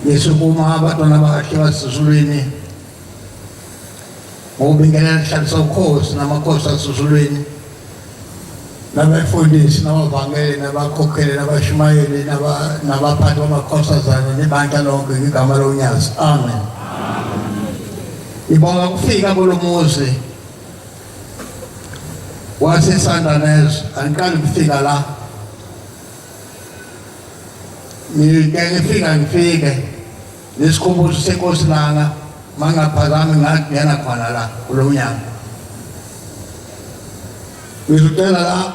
ngisukuma abantwana bakhe basizulwini ngobingelela isihlalo sobukhosi namakhosi asizulwini nabafundisi nabavangeli nabakhokheli nabashumayeli nabaphathi bamakhosazana nebandla lonke ngegama loNyazi. Amen. Ngibonga ukufika kulo muzi waseSandanezo. Angiqali ukufika la, ngifike nesikhumbuzo senkosi langa mangaphazami ngangena khona la kulo mnyango. Ngizocela la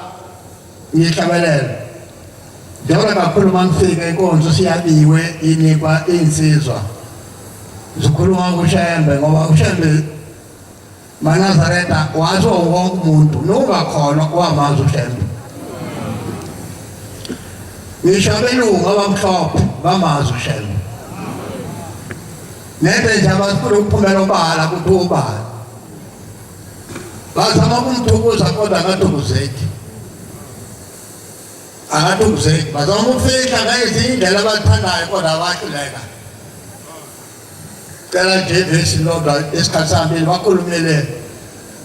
ngihlabelela njengoba kakhulu mangifika inkonzo siyabiwe inikwa insizwa. Ngizokhuluma ngoShembe ngoba uShembe maNazaretha wazi wonke umuntu nongakhona owamazi uShembe. Ngisho abelungu abamhlophe bamazi uShembe. Nede nje abafuna ukuphumela obala kuthi ubala. Bazama ukumthukuza kodwa akathukuzeki. Akathukuzeki. Bazama ukufihla ngezinye indlela abathandayo kodwa abahluleka. Cela nje vesi lodwa esikhathi sambili bakhulumele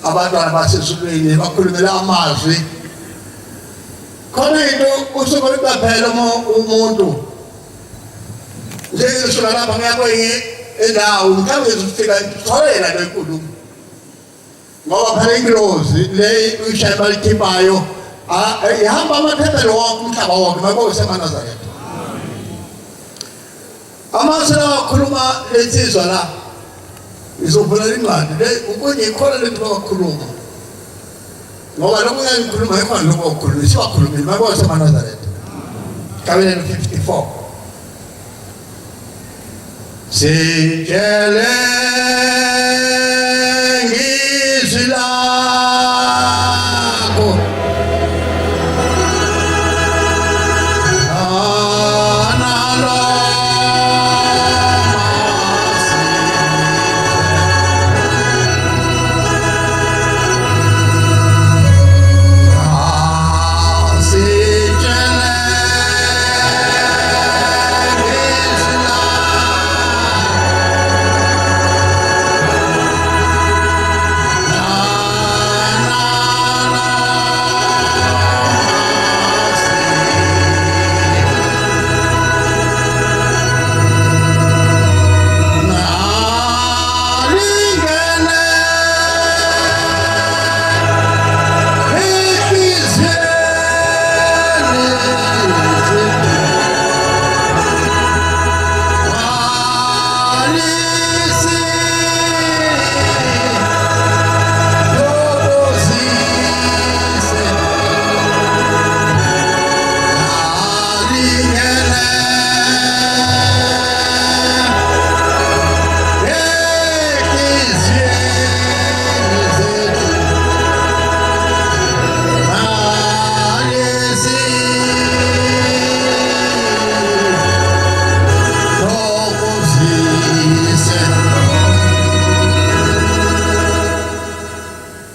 abantwana basezulwini, bakhulumele amazwi. Khona into usuke uqaphela umuntu. Nje usuka lapha ngiya kwenye indawo mhlawumbe uzofika tholela le nkulumo. Ngoba phela ingilozi le uShembe likhiphayo ihamba amaphepelo wonke umhlaba wonke manje seMaNazaretha. Amasela wakhuluma lensizwa la izovula incwadi le ukunye ikhona lento bakhuluma. Ngoba lokho ngikhuluma ikhona lokho okukhuluma siwakhulumile manje seMaNazaretha. Kabeleni 54. Sijele ngizilako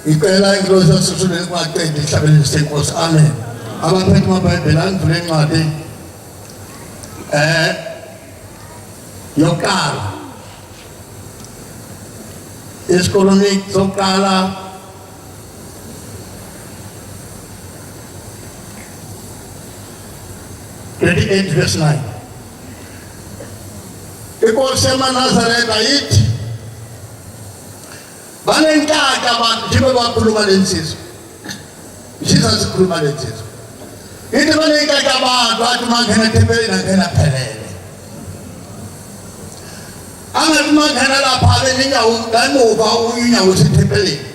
icela ingilosi yasezulwini kwaqeda ihlabeleni senkosi. Amen. Abaphethe amabhayibheli angivule incwadi yokuqala esikoloni sokuqala verse 9. Inkosi yaMaNazaretha yithi banenhlaka abantu njengoba bakhuluma lensizwa. Jesus sikhuluma lensizwa. Yithi banenhlaka abantu athi mangena ethempelini angena phelele. Angathi mangena lapha beninyawo ngamuva unyawo sethempelini.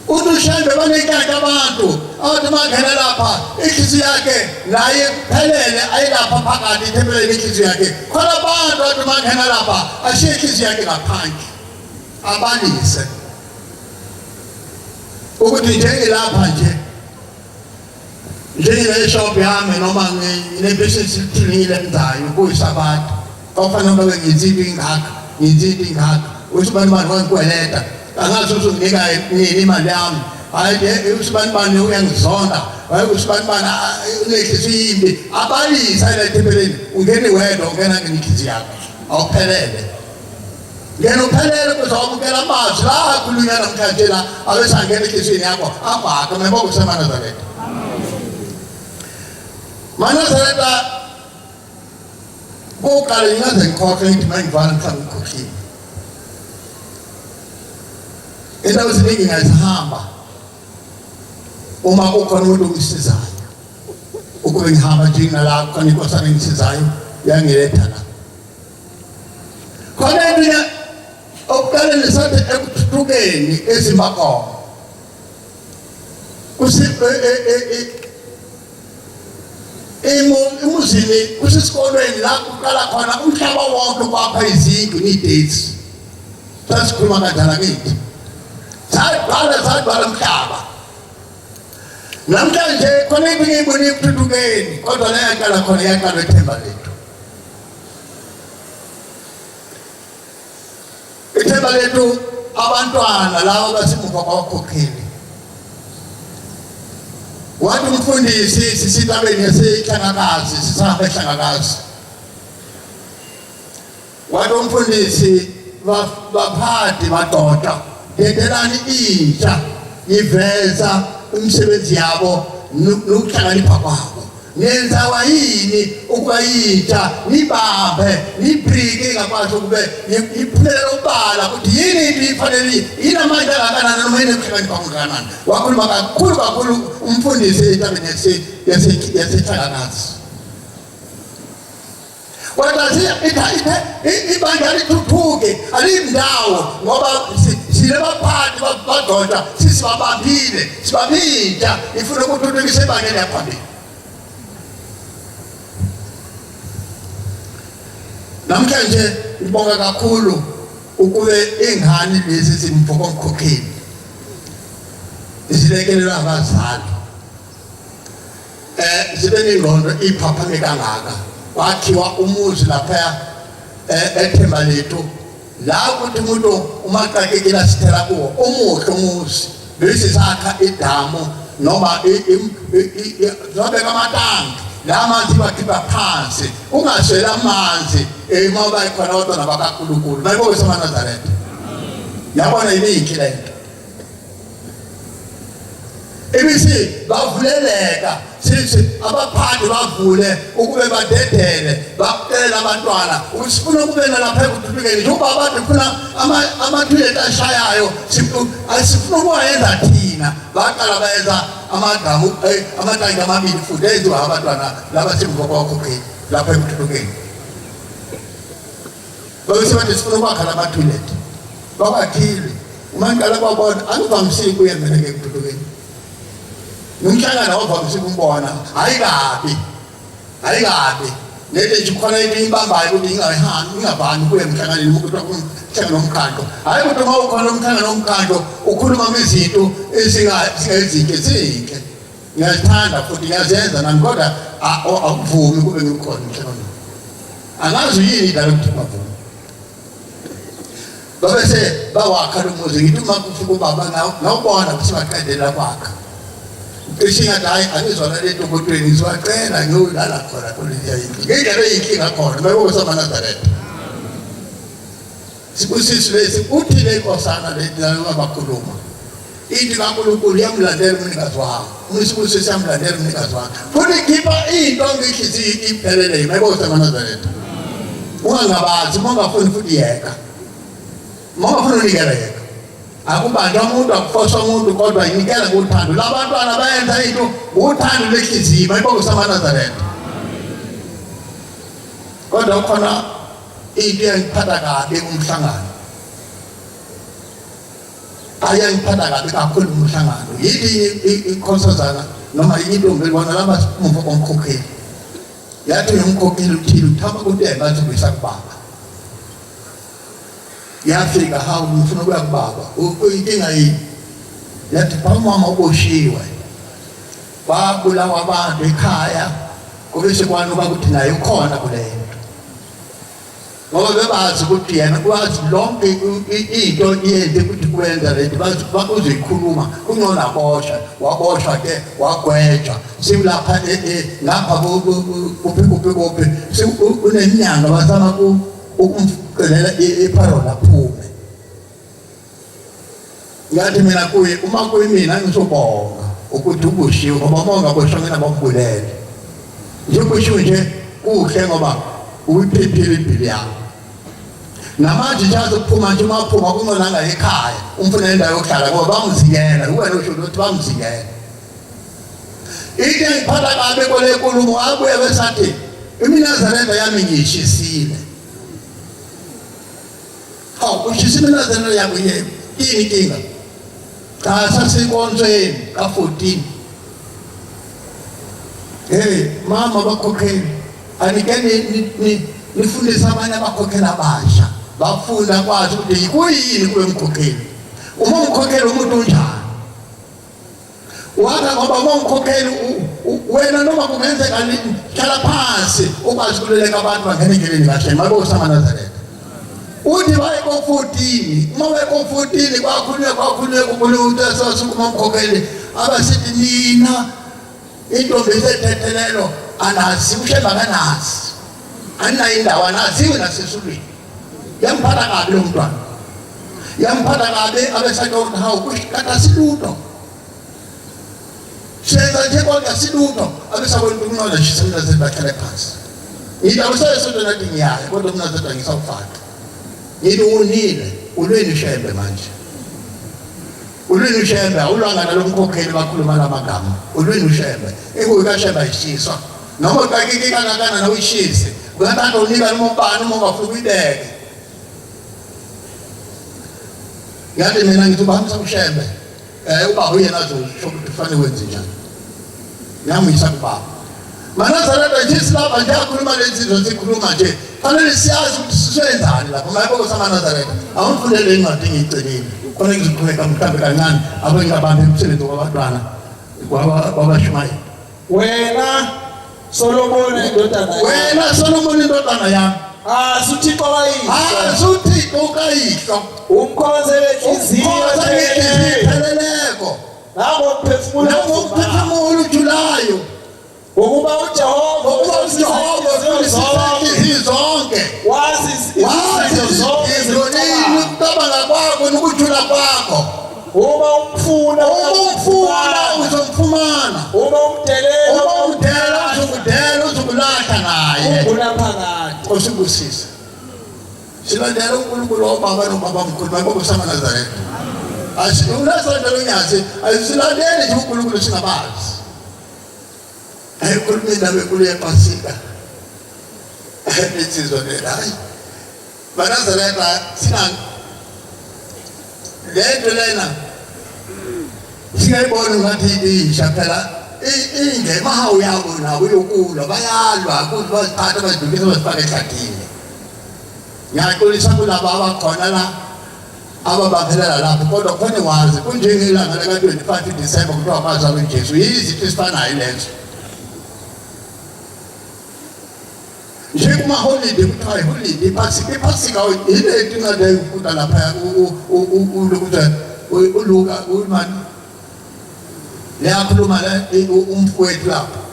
Uthi uShembe banenhlaka abantu athi mangena lapha inhliziyo yakhe naye phelele ayilapha phakathi ethempelini inhliziyo yakhe. Khona abantu athi mangena lapha ashiye inhliziyo yakhe ngaphandle. Abanise ukuthi njengilapha nje njengile shop yami noma nginebusiness ithile enzayo kuyisabatha ofanele babe ngizidi ingaka uthi bani bangikweleta angathi uzonika imali yami hayi usibanibani uyangizonda, hayi usibanibani unenhliziyo imbi, abalisa ethempelini, ungene wedwa, ungena ngenhliziyo yakho, awuphelele. Ngena uphelele kuzawamukela amazwi la akhulunywa namhlanje la abesangena enhliziyweni yakho abhaka meboko seManazaretha. Manazaretha kuqala ingaze ngikhokhe ngithi mangivala mhlawumbe ngikhokhile. Indawo eziningi ngazihamba uma kukhona umuntu ongisizayo, ukube ngihamba nje nala khona inkosana engisizayo yangiletha la. Khona eminye okuqala nesathi ekuthuthukeni ezimakhono emuzini kusesikolweni la kuqala khona umhlaba wonke kwapha izindlu nedates. Sasikhuluma kanjani kithi? Sadibhala umhlaba. Namhlanje khona eminye ibone ekuthuthukeni, kodwa la yaqala khona yaqala ithemba lethu. Ithemba lethu abantwana laba basimuva kwabakhokheli. Wathi umfundisi sisitabeni yaseHlangakazi, sisahamba eHlangakazi. Wathi umfundisi baphathi madoda, yendelani intsha iveza umsebenzi yabo nokuhlakanipha kwabo. Nenzawa yini ukuba intsha nibambe nibrike ngaphansi ukube iphumelela ubala ukuthi yini into ifanele inamandla kangakanani noma inekuhlakanipha kangakanani. Wakhuluma kakhulu umfundisi etabeni yaseHlangakazi. Kodwa ibandla lithuthuke alimndawo ngoba sinabaphathi badoda sisibambile sibabintsha ifuna ukuthuthukisa ibandla yaphambili. Namhlanje ngibonga kakhulu ukube ingane lezi zimvuka ngikhokheli isilekelelwa abazali zibe nengqondo iphaphame kangaka. Kwakhiwa umuzi lapha ethemba lethu la ukuthi umuntu umaqakekela sithela kuwo umuhle umuzi bese sakha idamu noma zabeka amatangi la amanzi bakhipha phansi ungaswela amanzi mawuba khona kodwa nabakaNkulunkulu. Mayibonge seManazaretha. Yabona yini lento ebisi bavuleleka sithi abaphathi bavule ukube badedele bakutelela abantwana usifuna ukubena lapha ekuthuthukeni njengoba abantu funa ama-toilet ashayayo asifuna ukuwayenza thina. Baqala bayenza amatangi amabili futhi enziwa abantwana laba semvuka kwakhokheli lapha ekuthuthukeni. Babese bathi sifuna ukwakha lama-toilet bakwakhile. Uma ngiqala kwabona angivamisile kuyenzeka ekuthuthukeni. Nomhlangano wavamise ukumbona ayikabi nete nje khona into imbambayo ukuthi ingavani kuye emhlanganeni ukuthi umhlangano womkhandlo. Hayi ukuthi uma ukhona umhlangano womkhandlo ukhuluma izinto ezingezinhle ezinhle. Ngiyazithanda futhi ngiyazenza nami kodwa awuvumi kube ngikhona umhlangano. Angazi yini idala ukuthi bavuma. Babese bawakha lo muzi ngithi uma kufika ubaba nawubona ukuthi baqedela kwakha. Esingathi hayi angizona lento kodweni ngizwaqela ngiyolala khona kuleliya yini ngeke yinkinga khona mayibonge seManazaretha. Sibusisi lesi uthile inkosana leti abakhuluma ithi kaNkulunkulu yamlandela umnikazi wakho uSibusisi yamlandela umnikazi wakho futhi khipha into ngenhliziyo iphelele. Mayibonge seManazaretha. Ungangabazi ungafuni futhi yeka ungafuni unikela yeka akubanjwa umuntu akufosa umuntu kodwa inikela ngothando. Labantwana bayenza into ngothando lenhliziyo. Mayibonge seManazaretha. Kodwa khona into engiphatha kabi umhlangano ayangiphatha kabi kakhulu umhlangano yithi ikhosazana noma intombi bona laba simuva komkhokheli yathi umkhokheli uthile uthama kuNtemba azobisa kubaba. Yafika hawu ngifuna ukuya kubaba inkinga yini yathi mama uboshiwe babulawa abantu ekhaya kube sekwanuka ukuthi naye ukhona kule nto. ngoba bebazi ukuthi yena kwazi lonke into yenze ukuthi kwenza lento bakuzikhuluma kungona boshwa waboshwa ke wagwetshwa simlapha lapha kuphi uneminyanga bazama ukumcelela eparola phume ngathi mina kuye uma kuyimina ngisobonga ukuthi ubushiwe ngoba monga boshongena bombulele nje kushiwe nje kuhle ngoba uyiphephile impilo yakho namanje njazo kuphuma nje maphuma kunolanga ekhaya umfuna indawo yokuhlala ngoba bamzingela wena usho ukuthi bamzingela into iphatha kabe kole nkulumo abuye besathi iminazareta yami ngiyishisile ushisile iminazareta yami yini inkinga cha sasikonzweni ka14 mama bakhokheli anikeni nifundisa abanye abakhokheli abasha bafunda kwazi ukuthi kuyini kuwe mkhokheli uma umkhokheli umuntu unjani wathi ngoba umkhokheli wena noma kungenzeka hlala phansi ukwazi ukuleleka abantu bangene endleleni kahle mabe usamanazareta uthi baye ko14 uma baye ko14 kwakhulunywe kumuntu esasukuma umkhokheli abasithi nina intombi esethethelelo anazi usheba kanazi anina indawo anaziwe nasesulwini yamphatha kabi lo mntwana yamphatha kabi abesathi hawu kushikata siluto senza nje kodwa siluto abesabona ukunqola nje semnazeni bahlale phansi yini usayesonto nathi ngiyaya kodwa umnazeni ngisawufaka yini unile ulweni shembe manje ulweni ushembe awulwanga nalomkhokheli bakhuluma lamagama ulweni ushembe ekuyikashemba ishiswa noma ukakike kanakana na uyishise uyathanda unika umbani uma ungafuna uyibeke yathi mina ngithi bahambisa ushembe ubaba uyena azosho ukuthi kufanele wenze njani ngamuyisa kubaba manazareta nje silapha nje akhuluma lezi zinto zikhuluma nje fanele siyazi ukuthi sisenzani lapha mayebo samanazareta awufundele incwadi ngiyicelile khona ngizoqhubeka mhlambe kancane abengabambe umsebenzi wabantwana kwabashumayeli wena Solomon indodana yami asuthixo kayihlo umkhonzele inhliziyo ipheleleko nangokuphefumula ujulayo ukuba uJehova zonke wazi izinto zonke ukucabanga kwakho nokujula kwakho uma umfuna uzomfumana uma umdelela uzokulahla naye unaphakade osibusisa silandela uNkulunkulu obaba nobaba mkhulu babo samanazareta asiunazareta lonyazi asilandele nje uNkulunkulu singabazi ayikhulumela bekule ePasika insizwa hayi manazareta sina lento lena singayibona ngathi isha phela ingema hawu yabo nabo yokulwa bayalwa ukuthi baziphatha bazidukisa bazifaka egadini ngiyaxolisa kulabo abakhona la ababaphelela lapho kodwa khona wazi kunjengelanga lika-25 December kuthiwa kwazalwa uJesu yizinto esifanayo lezo nje kuma-holiday kuthiwa i-holiday iPasika yile tingade ukuda lapha uLuka umani liyakhuluma umfowethu lapho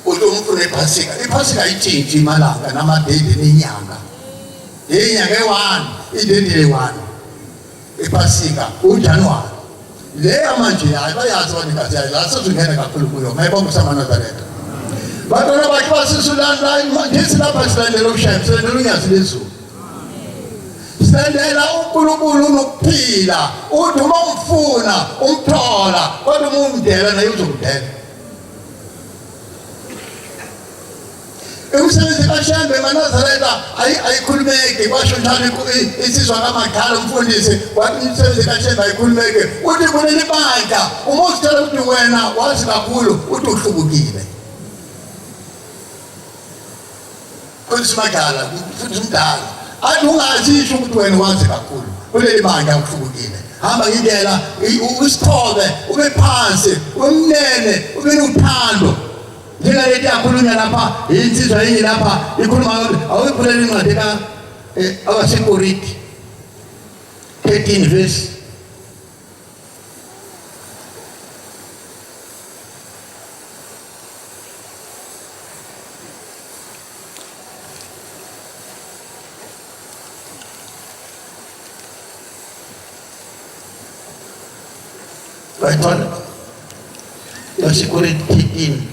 uthi umfuna iPasika ayitshintshi imalanga namadedi nenyanga inyanga eyi-1 idedi le-1 iPasika uJanuwari leya manje hayi bayazi abanikazi yayo asizungene kakhulu kuyo mayibonga samanazareta bantwana bakhe basisulanda manje silapha silandela ushembe silandela unyazi lezulu silandela uNkulunkulu unokuphila uthi uma umfuna umthola kodwa uma umdela naye uzokudela umsebenzi kaShembe emanazareta ayikhulumeki kwasho njalo isizwa kaMagala umfundisi wathi umsebenzi kaShembe ayikhulumeki uthi kuleli bandla uma uzitshela ukuthi wena wazi kakhulu uthi uhlubukile kuthi Magala futhi umdala athi ungazisho ukuthi wena wazi kakhulu kuleli bandla uhlubukile hamba ngindlela usithobe ube phansi umnene ube nothando njengalethi yakhulunywa lapha insizwa yini lapha ikhuluma awuyikhulela incwadi ka abaseKorinte 13 verse yaseKorinte 13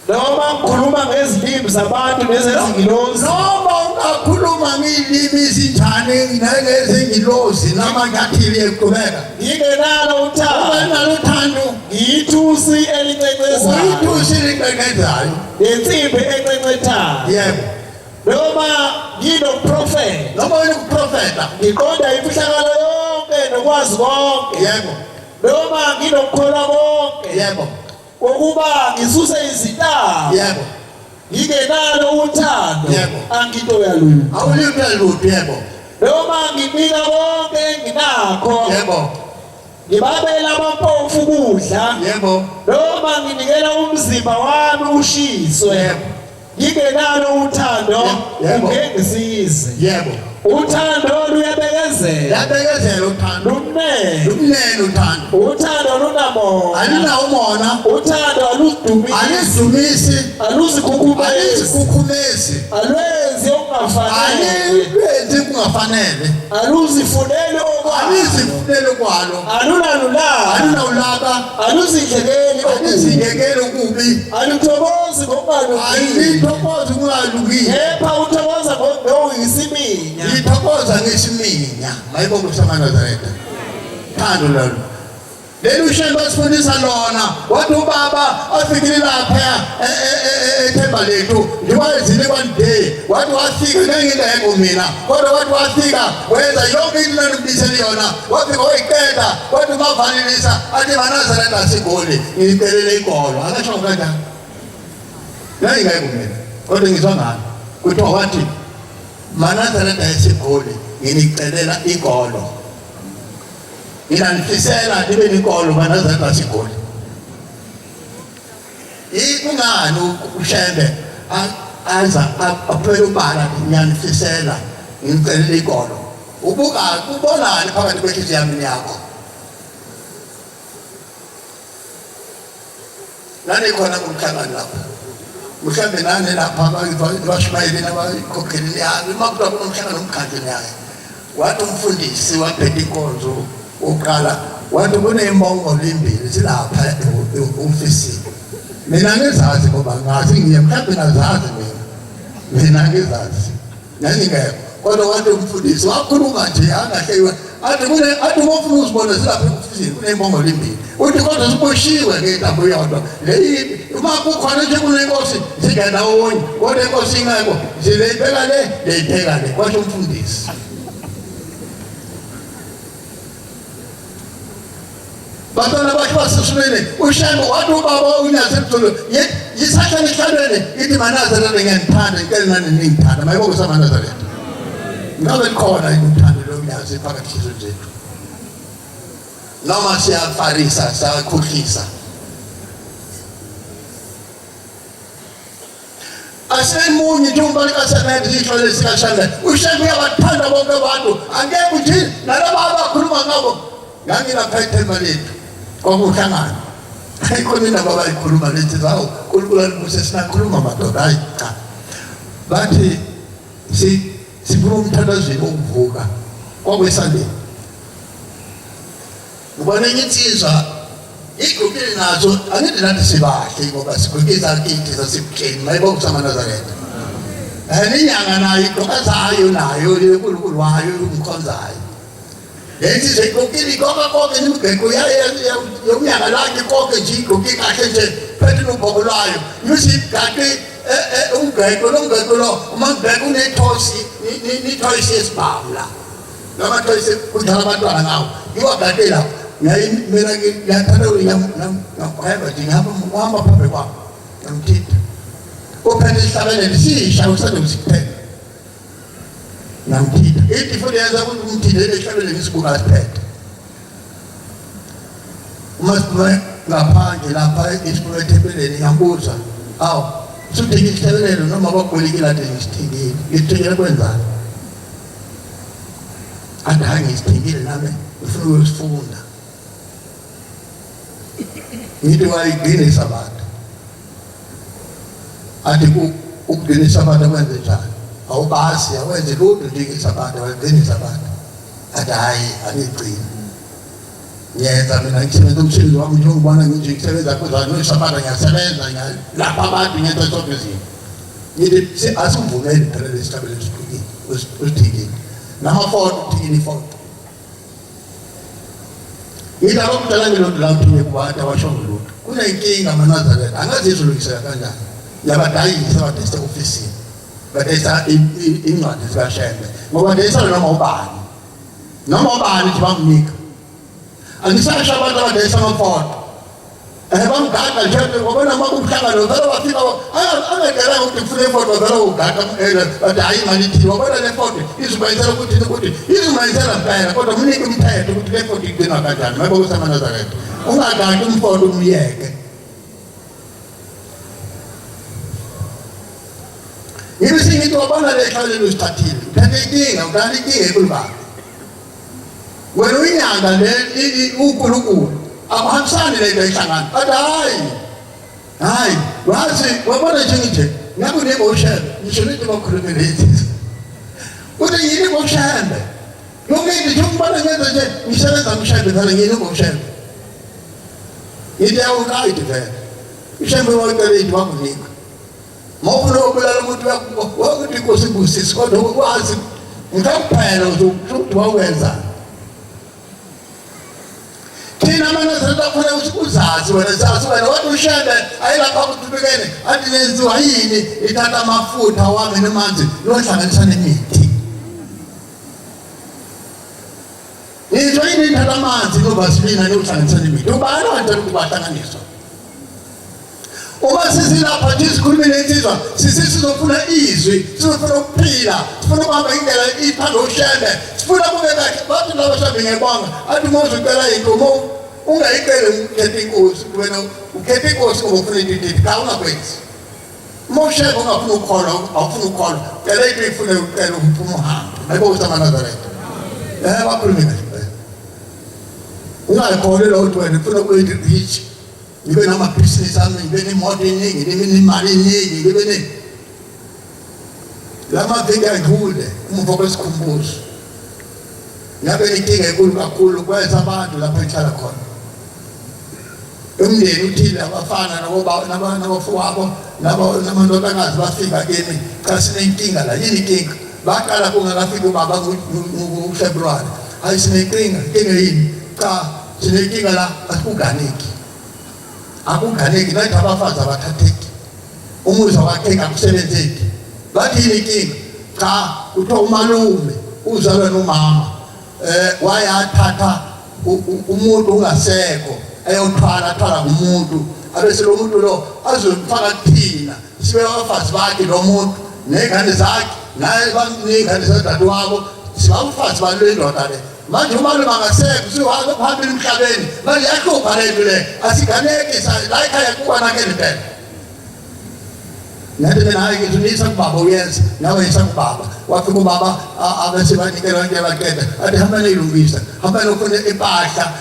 noma ngikhuluma ngezilimi zabantu nezezingilosi noma ungakhuluma ngilimi izinjani nangezingilosi noma ngathili eqhubeka ngingenalo uthando ngiyithusi elinqenqezayo uyithusi elinqenqezayo lensimbi enqenqethayo yebo noma nginoprofeti noma uyiprofeta ngiqonda imfihlakalo yonke nokwazi konke yebo noma nginokukholwa konke yebo ukuba ngisuse izintaba yebo ngingenalo uthando yebo angito yalutho awuliphe lutho yebo noma ngibika konke enginakho yebo ngibabela abampofu ukudla yebo noma nginikela umzimba wami ushiswe yebo ngingenalo uthando yebo ngengisize yebo uthando luyabekezela uthando lumnene uthando lunamona alunawumona uthando aludumisi aluzikhukhumezi alwenzi kungafanele aluzifuneli okwalo alunalulaka aluzindlekeli okubi aluthokozi kungalungile kepha uthokoza ngokuyisiminya ngithokoza ngesiminya mayibonke samaNazaretha thando lalo leli ushembe asifundisa lona wathi ubaba afikile lapha ethemba lethu ndiwazile one day wathi wafika ngengingekho mina kodwa wathi wafika wenza yonke into enibisele yona wafika wayiqeda wathi mavalelisa athi maNazaretha asigoli ngicelele ikolo akasho kanjani ngengingekho mina kodwa ngizwa ngani kuthiwa wathi maNazaretha asigoli nginicelela ikolo ngilanifisela nibe nikolo maNazaretha asigoli ikungani ushembe aza aphela ubala ngiyanifisela ngicelela ikolo ubuka ubonani phakathi kwenhliziyo yami yakho nani khona kumhlangano lapha mhlambe nani lapha abashumayeli nabakhokheli yami makuthiwa kunomhlangano omkhandleni yakhe wathi umfundisi waphethe inkonzo uqala wathi kuney'mbongolo ezimbili zilapha ofisini mina ngizazi ngoba ngazi ngiye mhlawumbe nazazi mina ngizazi nangingekho kodwa wathi umfundisi wakhuluma nje angahlekwa athi ngofuna uzibona zilapha ofisini kuney'mbongolo ezimbili uthi kodwa ziboshiwe ngentambo yodwa leyi uma kukhona nje kunenkosi zingandawonye kodwa inkosi ingekho zileyibheka le leyibheka le kwasho umfundisi batwana bakhe basesulele ushembe wathi ubaba unyasemtholo yisahla lehlalweni ithi maNazaretha ngiyangithanda ngicela nani ningithanda mayibonke samaNazaretha ngabe likhona uthando lomnyazi phakathi kwezizwe zethu noma siyafarisa siyakhohlisa asemunye njengoba likasebenza ihlole sikashanda ushembe uyabathanda bonke abantu angeke uthi nalabo abakhuluma ngabo ngangilapha ethemba lethu kwakuhlangana ayikhona indaba abayikhuluma lethi zawo uNkulunkulu sesinakhuluma madoda hayi cha bathi siphuma umthandazweni wokuvuka kwakwesandeni ubona insizwa igqokile nazo angithi nathi sibahle ngoba sigqokiza kithi sasibuhleni mayibonke samaNazaretha inyanga nayo igqoka zayo nayo uNkulunkulu wayo umkhonzayo lethi zegqokile konke nemigqeko yomnyaka lakhe konke nje igqoke kahle nje phethe nobhoko lwayo yuthi kanti umgqeko lo uma ngibheka unethosi nithoyisi yesibhamu la noma thoyisi kudala abantwana ngawo iwagatela mina ngiyathanda ngiyahamba nje ngihamba phambi kwami ngimthinta ophethe isihlabelelo sisha usanda kusiphela namthinta ithi futhi yenza ukuthi umthinta esihlabelelo isibuka siphethe uma ngaphandle lapha isibuyethebeleni ngiyabuza awu sudinga isihlekelelo noma bagwelikile ade ngisithengile ngithengele kwenzani ade ngisithengile nami ngifuna ukufunda ngithi wayigcina isabatha athi ukugcina isabatha kwenze njani awubasi awenze lutho nje isabatha wagcina isabatha athi hayi angigcina yenza mina ngisebenza umsebenzi wami njengobana nje ngisebenza kuzana isabatha ngiyasebenza lapha abantu ngenza zonke izinto ngithi asivumele phela lesicabelo esikhulile usithengile namafoto uthini ifoto yila lokudala ngelonto la uphinde kubantu abashongo lutho kunenkinga amaNazaretha angazi izolungiseka kanjani yabadayisa badayisa ofisini badayisa incwadi zikaShembe ngoba badayisa noma ubani nje bamnika angisasho abantu abadayisa amafoto bamgada nje ngoba noma kumhlangano vele bafika angedela ukuthi kufune ifoto vele ugada bathi hayi manje ithi wabona le foto izubayisela ukuthi izubayisela phela kodwa mnike umthetho ukuthi le foto igcinwa kanjani manje kusamaNazaretha ungagadi umfoto umyeke yini ngithi wabona le hlalelo usithathile uthathe inkinga ekulubaba wena uyinyanga le uNkulunkulu akuhambisani le nto ehlangana bathi hayi wazi wabona nje ngabe uneboshembe ngisho nithi bakhulumele insizwa uthi yini boshembe yonke into ngibona ngenza nje ngisebenza ngishembe ngale yini boshembe ideya ukayithi vele ishembe wayicela ithi wakunika mawufuna ukubulala umuntu wakuthi inkosi ibusisi kodwa ukwazi ngikuphela ukuthi wawenza thina amaNazaretha afuna uzazi wena zazi wena wathi uShembe ayilapha kuthubekene athi lenziwa yini ithatha amafutha wami nemanzilohlanganisa nemithi izwa yini ithatha amanzi novasilina nohlanganisa nemithi ubani wantela ukuthi bahlanganiswa uma sisilapha nje sikhulumile insizwa sizofuna izwi sizofuna ukuphila sifuna ukuhamba indlela ithanda uShembe sifuna kube kahle bathi laba Shembe ngebanga athi uma uzocela into ungayicela ukhethe inkosi wena ukhethe inkosi ngoba ufuna into ka ungakwenzi uma uShembe ungafuna ukukholwa awufuna ukukholwa cela into ifune ucela ukuphuma uhambe hayibo kusamaNazaretha bakhulume kahle ungayikholelwa ukuthi wena ufuna ukwenza rich ngibe namabhizinisi ami ngibe nemoto eningi ngibe nemali eningi ngibe lamaviki adlule umva kwesikhumbuzo ngabe inkinga enkulu kakhulu kwenza abantu lapho ehlala khona umndeni uthile abafana nabafowabo namantokazi bafika kimi cha sinenkinga la yini inkinga baqala kungakafika ubaba ngoFebruary hayi sinenkinga yini cha sinenkinga la akuganeki nathi abafazi abathatheki umuzi wakheka akusebenzeki bathi yini inkinga cha uthiwa umalume uzalwa nomama wayathatha umuntu ungasekho ayothwala umuntu abese lo muntu lo azofaka kuthina sibe abafazi bakhe lo muntu nezingane zakhe naye banezingane zadadewabo sibafazi balwendoda le manje umalume angasekho siwazi phambili emhlabeni manje yakhupha lento le asiganeki la ekhaya kuba nakele phela nathi mina hayi ngizunisa kubaba uyenza nawe yisa kubaba wafika ubaba abese banikela nje baqeda athi hamba nilungisa hamba nofuna impahla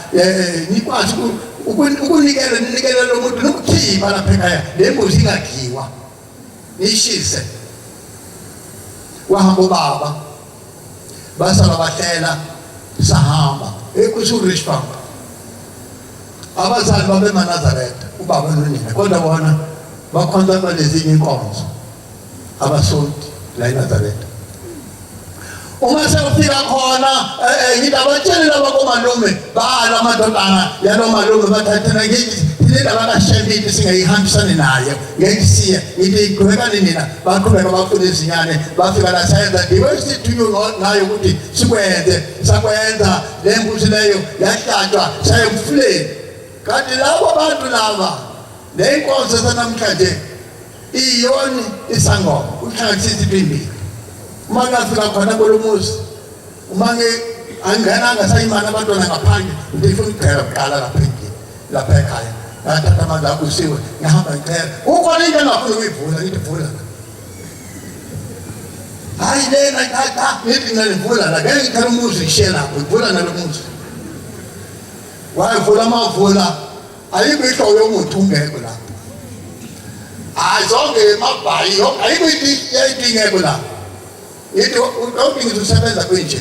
nikwazi ukunikela lo muntu nokukhipha lapha ekhaya lembuzi ingadliwa nishise wahamba ubaba basala bahlela sahamba ekusuRichburg abazali babeMaNazaretha ubaba nonina kodwa bona bakhonza balezinye inkonzo abasonti la eNazaretha uma sewufika khona ngithi abatshele laba komalume bala amadodana yalo malume bathathela ngithi indaba kaShembe singayihambisani naye ngeke siye ngithi iqhubekane nina baqhubeka bafuna izinyane bafika la sayenza diversity nayo ukuthi sikwenze sakwenza lembuzi leyo yahlatshwa sayemfuleni kanti labo bantu laba le inkonzo sanamhlanje iyona isangoma uhlanganisa izimbili uma ngafika khona kolomuzi uma angena ngasayimana abantwana ngaphandle ngifuna ukuphela kuqala lapha ekhaya ngathatha amanzi akho usiwe ngihamba ngicela ukhona into engafuni ukuyivula ngithi vula hayi lena cha ngithi ngalivula la ngeke ngithele umuzi ngishiye lapho ngivula nalo muzi wayivula amavula ayikho ihlobo yomuntu ungekho lapho zonke mabhayi ayikho idingeko lapho yithi udinga usebenza kwenje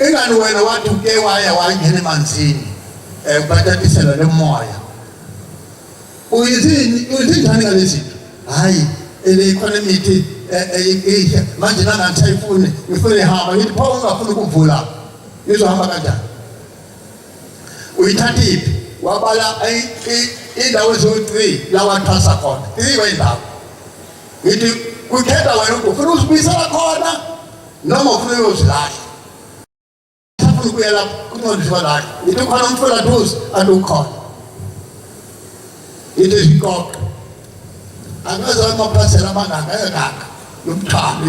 ingani wena wathi uke wangena emanzini ubatatisela lemoya uyizinjani ngalezinto hayi elikhona imithi manje nanganisayifuni ngifuna ihamba ngithi pho ungafuni ukuvula izohamba kanjani uyithatha iphi wabala indawo eziwu-3 la wathwasa khona 3 wendawo ngithi kukhetha wena ukuthi ufuna uzibuyisela khona noma ufuna uyozilahla ufuna ukuya lapho kunozilahla ngithi ukhona umfuladuze alukhona ngithi zikoqa angaze amaphasela amangaka yomthwalo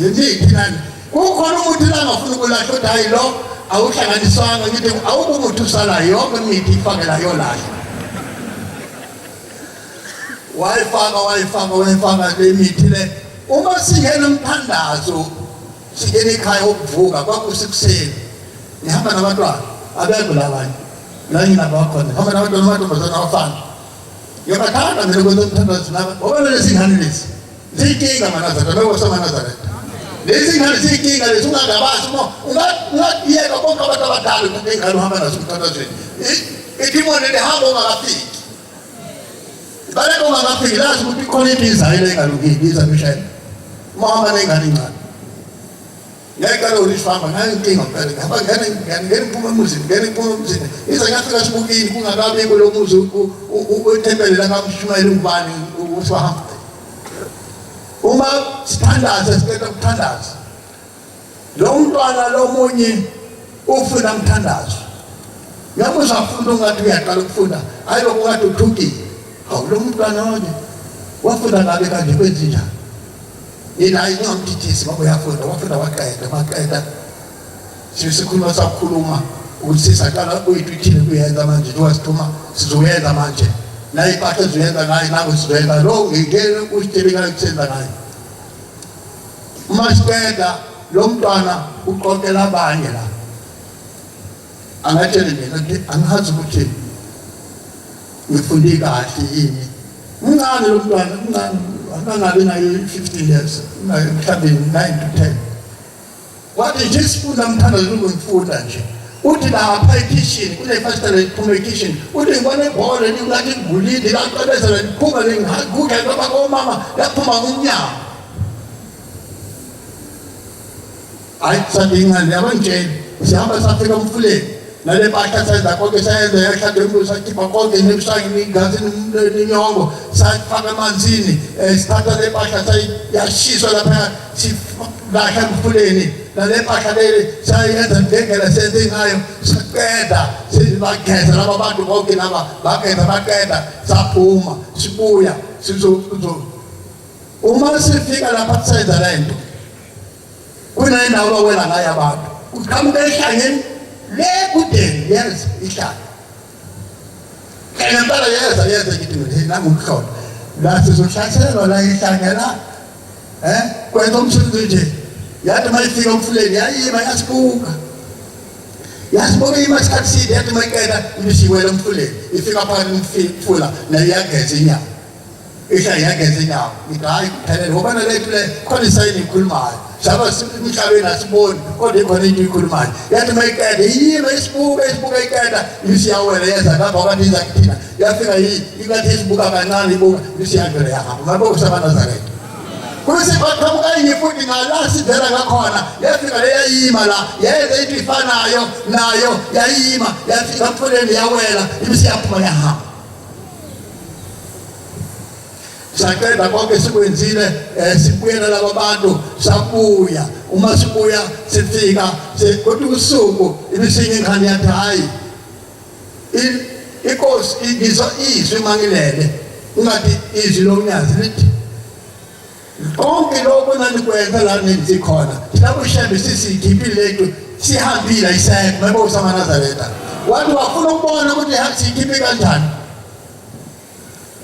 yenithi nani kukhona umuntu la angafuna ukulahla kodwa hayi lo awuhlanganiswanga ngithi awukho umuntu usalayo yonke imithi ifakela yolayo wayifaka le mithi le uma singena umthandazo singena ekhaya ukuvuka kwakusekuseni ngihamba nabantwana abekho labanye la nginabakhona hamba nabantwana amantombazana abafana ngiyabathanda mina kwenza umthandazo naba ngoba lezi ngane lezi ziyinkinga manazareta bekosamanazareta lezi ngane ziyinkinga lezi ungangabazi ungayeka bonke abantu abadala ukuthi ingane uhamba nazo umthandazweni idimoni lihamba ungakafiki baleko ungakafiki lazi ukuthi ikhona into izayo engalungile izabishayela uma uhamba nengane incane ngayekala ulifamba ngayinkinga phela ngihamba ngene iphuma emuzini ize ngafika sibukini kungakabikho lo muzi uthembele la kamshumayela ngubani usahamba uma sithandaza siqeda ukuthandaza lo mntwana lo munye ufuna umthandazo ngabe uzafunda ungathi uyaqala ukufunda hayi lokho kade uthukile hawu lo mntwana wonke wafunda ngabe kanje kwenza njani yena ayingamthithisi ngoba uyafunda wafunda waqeda sikhuluma sakhuluma ukuthi sizaqala uyithithile kuyenza manje wasithuma sizoyenza manje la iphatha ziyenza ngayo nabo sizoyenza lo ngingene usitebeka ukusenza ngayo uma siqeda lo mntwana uqoqela abanye la angatshela mina angazi ukuthi ngifunde kahle yini mncane lo mntwana mncane angangabi nayo 15 years mhlawumbe 9 to 10 wathi nje sifunda umthandazo ngifunda nje uthi la kitchen kule pastoral communication uthi ngibona ibhola lilathi ngulile laqabezela liphuma lengaguga ngoba komama yaphuma ngumnyango ayitsadinga yabanje sihamba safika umfuleni nale pakha senza konke sayenza yahlade umbuso sakhipha konke nebusangini igazi ninyongo safaka amanzini sithatha le pakha sayashiswa lapha sifaka umfuleni nale pakha lele sayenza ngengela senze ngayo siqeda sizibakhetha laba bantu bonke laba baqeda saphuma sibuya sizo uma sifika lapha senza lento kuna indawo bawela ngayo abantu uqhamuka ehlangeni le kudeni yenza ihlala kena mpela yenza ngithi nangumhlobo la sizohlaselwa la ihlangela kwenza umsebenzi nje yathi mayifika umfuleni yayima yasibuka ima isikhathi side yathi mayikela ibisiwela umfuleni ifika phakathi umfula nayo yageza inyawo yageza inyawo ngithi hayi kuphelele ngoba nalethu le khona isayini ikhulumayo saba emhlabeni asiboni kodwa ikhona into ikhulumayo yathi mayikela yima isibuka ikela ibisiyawela yenza ngapha abantu izakuthina yafika ingathi isibuka kancane ibuka ibisiyavela yahamba maboko sabanazareta kusi baqhamuka futhi ngala sivela ngakhona yafika leyayima la yenza into ifanayo nayo yayima yafika mfuleni yawela ibisiyaphuma yahamba saqeda konke sikwenzile sibuyela laba bantu sabuya uma sibuya sifika kodwa usuku ibisinye ingane yathi hayi inkosi izwi mangilele ungathi izwi lomnyazi lithi konke lokho nanikwenza la nizikhona lapho shembe sisikhipile lethu sihambile ayisekho mabo usamanazareta wathi wafuna ukubona ukuthi sikhiphe kanjani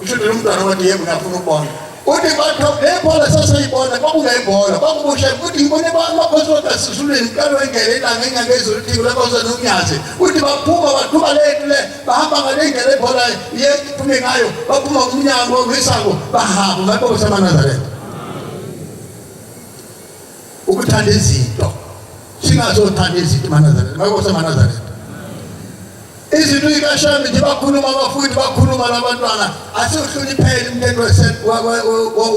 usho lo mntwana wathi yebo ngiyafuna ukubona uthi batho lebhola sasayibona kwakungayibhola kwakubusha uthi ngibone amakhosi asizulweni kalo engele ilanga enyangezulu uthi labaza nomnyazi uthi baphuma bathuba lethu le bahamba ngalengele lebhola yephume ngayo baphuma umnyango ngesango bahamba ngakho semanazareth ukuthanda izinto singazothanda izinto manazareth ngakho semanazareth izinto ikashami nje bakhuluma abafundi bakhuluma labantwana asihloniphele umthetho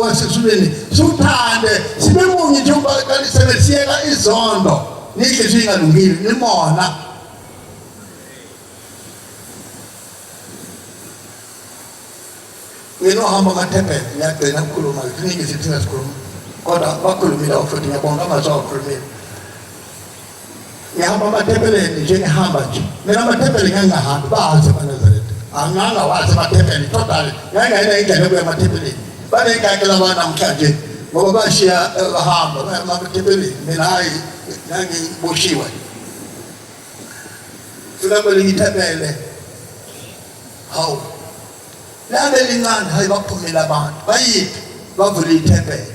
wasesulweni suthande sibe munye nje ubalisebenziseka izondo nihliziyo ingalungile nimona nginohamba amathempeli ngiyagcina ukukhuluma kuningi izinto singazikhuluma kodwa bakhulumile futhi ngiyabonga amazokhulumile ngihamba amathempeleni nje ngihamba nje mina amathempeli ngangahambi bazi eNazaretha angangawazi amathempeli totally ngangayena indlela yokuya amathempeleni banengakela abantu namhlanje ngoba bashiya bahamba amathempeleni mina hayi ngangiboshiwe fika kwelinye ithempele hawu laba elincane hayi baphumela abantu bayiphi bavula ithempeli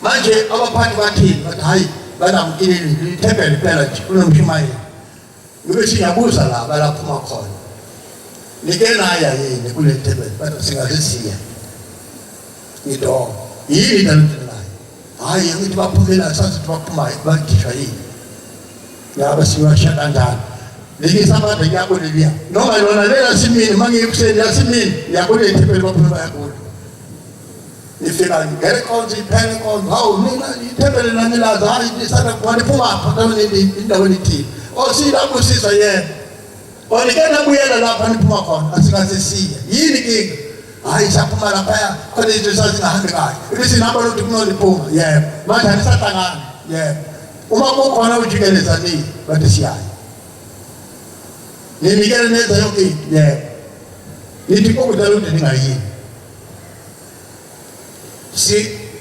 manje abaphathi bathini bathi hayi banamkilini ithempeli phela nje kunomshumayeli ngibe siyabuza la balaphuma khona nike naya yini kule thempeli bathi singazisiya ngidonga yini dalutelayo hayi ngithi baphumela sathi baphuma bakhishwa yini yaba siwasha kanjani likisabada ngiyakholelwa noma lona lela simini mangiyikuseni yasimini ngiyakholelwa ithempeli baphuma bayakholelwa nifika ngere konzi phele konzi hawu mina ithempeli nami laza hayi isana kwani phuma apha endaweni ithile osila kusisa yena onikena buyela lapha niphuma khona asikasisiya yini kinga hayi saphuma lapha khona izinto sazingahambi kahle ibisi namba lokuthi kunoliphuma yebo manje anisahlangana yebo uma kukhona ujikeleza nini bathi siyayi ninikele neza yonke into yebo nithi kokudala ukuthi ningayini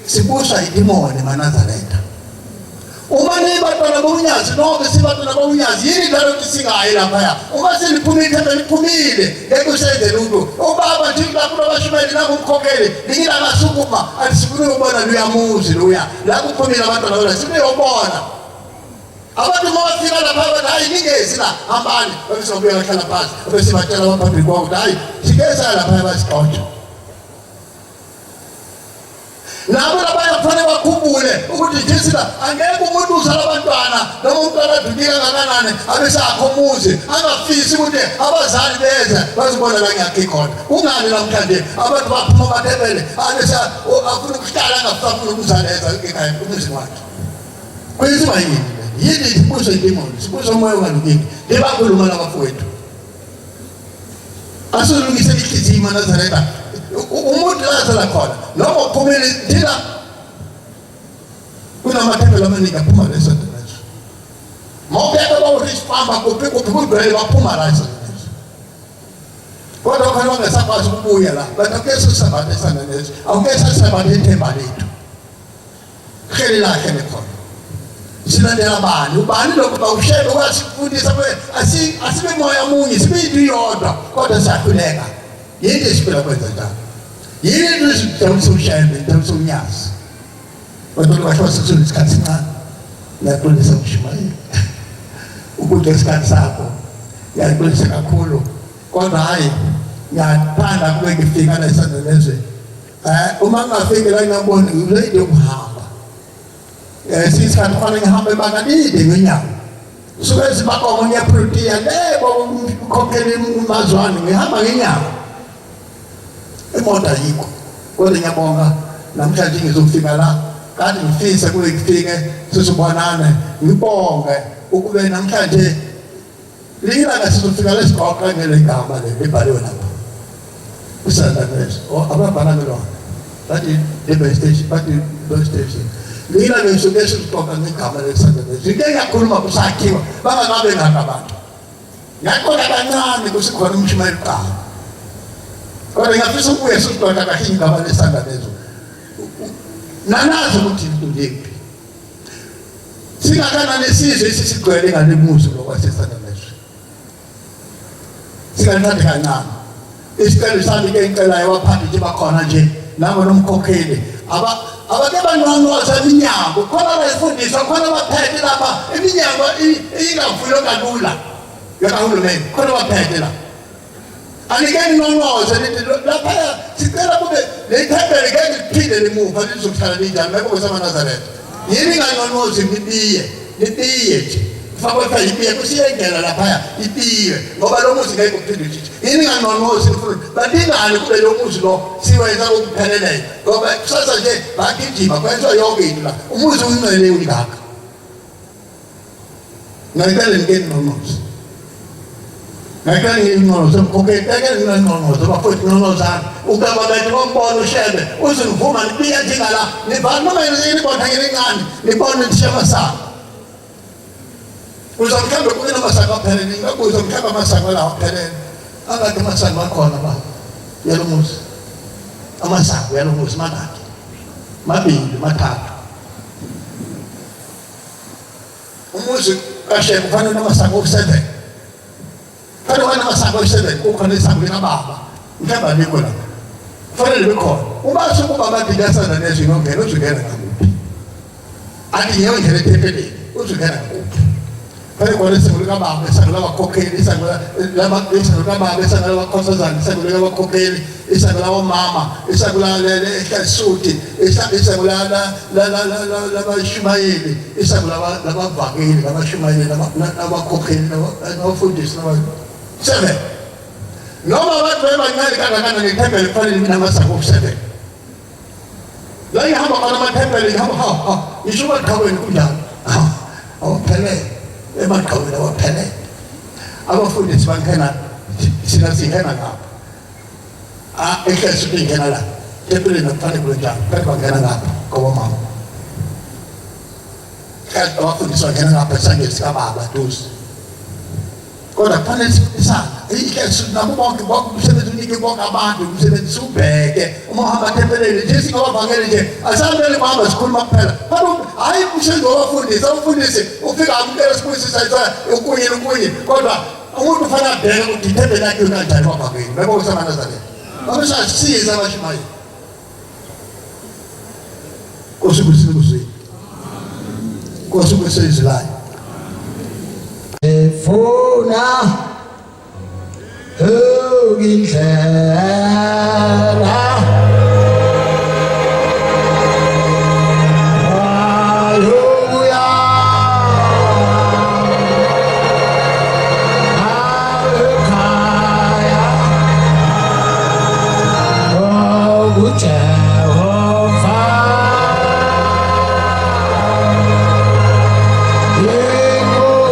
sibusha idimoni eNazaretha uma nibatwana bomnyazi noma sibatwana bomnyazi yini njalo ukuthi singayi lapha uma seliphumile ithempeli liphumile ekusenze lutho ubaba nje lapho abashumeli nabo umkhokheli ngila ngasukuma alisifuni ukubona luyamuzi luya la kuphumile abantwana bona sibeyobona abantu mawafika lapha bathi hayi ningezi la hambani bese babuya bahlala phansi bese batshela abaphathi kwabo ukuthi hayi sigeza lapha basixotsha nabo labayafuna bakhumbule ukuthi Jesu la angeke umuntu uzala abantwana noma umntwana adudika kangakanani abesakhomuzi angafisi ukuthi abazali beze bazibona la ngiyakhe khona ungani namhlanje abantu baphuma bathebele abesa afuna ukuhlala angafuna ukuzaleza ekhaya umuzi wakhe kwenziwa yini sibuzo idemoni sibuzo moya walungile lebakhuluma labafowethu asolungise inhliziyo eNazaretha umuntu lazala khona noma uphumile thina kunamathempeli amaningi aphuma lesonto mawubeka bawurifamba kuphi baphuma la esonto kodwa khona bangasakwazi ukubuya la bathi sabathe esana leso awuke sasabathe ithemba lethu kheli lakhe lekhona silandela bani ubani lokuba ushebe wasifundisa asibe moya munye sibe into yodwa kodwa siyakhuleka yini esiphila kwenza njalo yini isizomshebe isizomnyazi kodwa basho sikusuka isikhathi sincane ngiyaqolisa umshumayeli ukuthi isikhathi sakho ngiyaqolisa kakhulu kodwa hayi ngiyathanda kube ngifika la esandlezwe uma ngafike la ngiyabona ngileyide ukuhamba sisikhathi khona ngihamba ibanga lide ngenyawo suke zibakomo ngiyaprotea lebo ukhokhele umazwane ngihamba ngenyawo emoto ayikho kodwa ngiyabonga namhlanje ngizofika la kanti ngifisa kube ngifike sisubonana ngibonge ukube namhlanje lina sizofika lesikhoqa ngelegama lebhaliwe lapha usanda leso ababhala ngelo bathi the best station bathi the station lina lesuke sisixoxa ngegama lesanda leso into engakhuluma kusakhiwa bangabe ngakabantu ngakona kancane kusikhona umshumayeli qala kodwa ngiyafisa ukuya sisixoxa kahle ngegama lesanda leso nanazi ukuthi into ngephi singakanani isizwe sisigcwele ngalemuzi lokwasesanda leso singathanda kancane Isicelo sami ke ngicelayo waphambi nje bakhona nje nabo nomkhokheli abake banqonqoza iminyango khona bayifundiswa khona baphethe lapha iminyango ingavulwa kalula yakahulumeni khona baphethe la anikeni nqonqoze lithi lapha sicela kube lethembele ke liphinde limuva lizokuhlala linjani beke kuseMaNazaretha yini nganqonqoze nibiye nje fakwe phela ipiye kusiyengela lapha ipiye ngoba lo muzi ngeke uphinde uthithe yini nganqonqoze badingane kube lo muzi lo siwenza ukupheleleyo ngoba kusasa nje bagijima kwenziwa yonke into la umuzi ungcele ungaka ngicela ngene nqonqoze ngicela ngene nqonqoze okay ngeke nqonqoze bafowethu nqonqozana ukaba bethu ngombona ushebe uzivuma nibiya njengala nivana noma yini kodwa ngelincane nibona ishema sakho uzamkhamba kule namasaka aphelele ngabe uzamkhamba amasaka lawo aphelele akade amasaka bakhona ba yalomuzi amasaka yalomuzi mangaki mabili mathathu umuzi kaShembe kufanele namasaka o7 kufanele wana amasaka o7 ukhona isango likababa mhlamba nikho la kufanele bekhona uma sokuba badingasana nezinto ngeke uzungena ngakuphi athi ngeyo indlela etephelele uzungena ngakuphi Pare kwa isango likababa isango labakhokheli isango likababa isango labakhosazana isango likabakhokheli isango labomama isango laSuti isango labashumayeli isango labavakeli labashumayeli labakhokheli labafundisi seven noma abantu bebancane kangakanani ngethempeli kufanele nginamasango o7 la ihamba khona amathempeli ihamba ngisho uMaqhaweni kunjalo awuphelele eMaqhaweni awaphelele abafundisi bangena singena ngapha ekhaya singena la thempeli nakufanele kunjalo kanti bangena ngapha ngoba mama kanti abafundisi bangena ngapha sangezi sikababa duze kodwa kufanele sisana nabo bonke umsebenzi unike bonke abantu umsebenzi ubheke uma uhamba thempelini nje singabavangeli nje asamele kuhamba sikhuluma kuphela hayi umsebenzi wabafundisi abafundisi ufika amukela sibuyisisa ukunye kodwa umuntu ufanele abheke ukuthi ithempeli yakhe kanjani wabavangeli bebo kuseMaNazaretha babesasiza abashumayeli kosikusizilayo efuna indlela ayoya akhaya Jehova Oh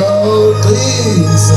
Oh, please,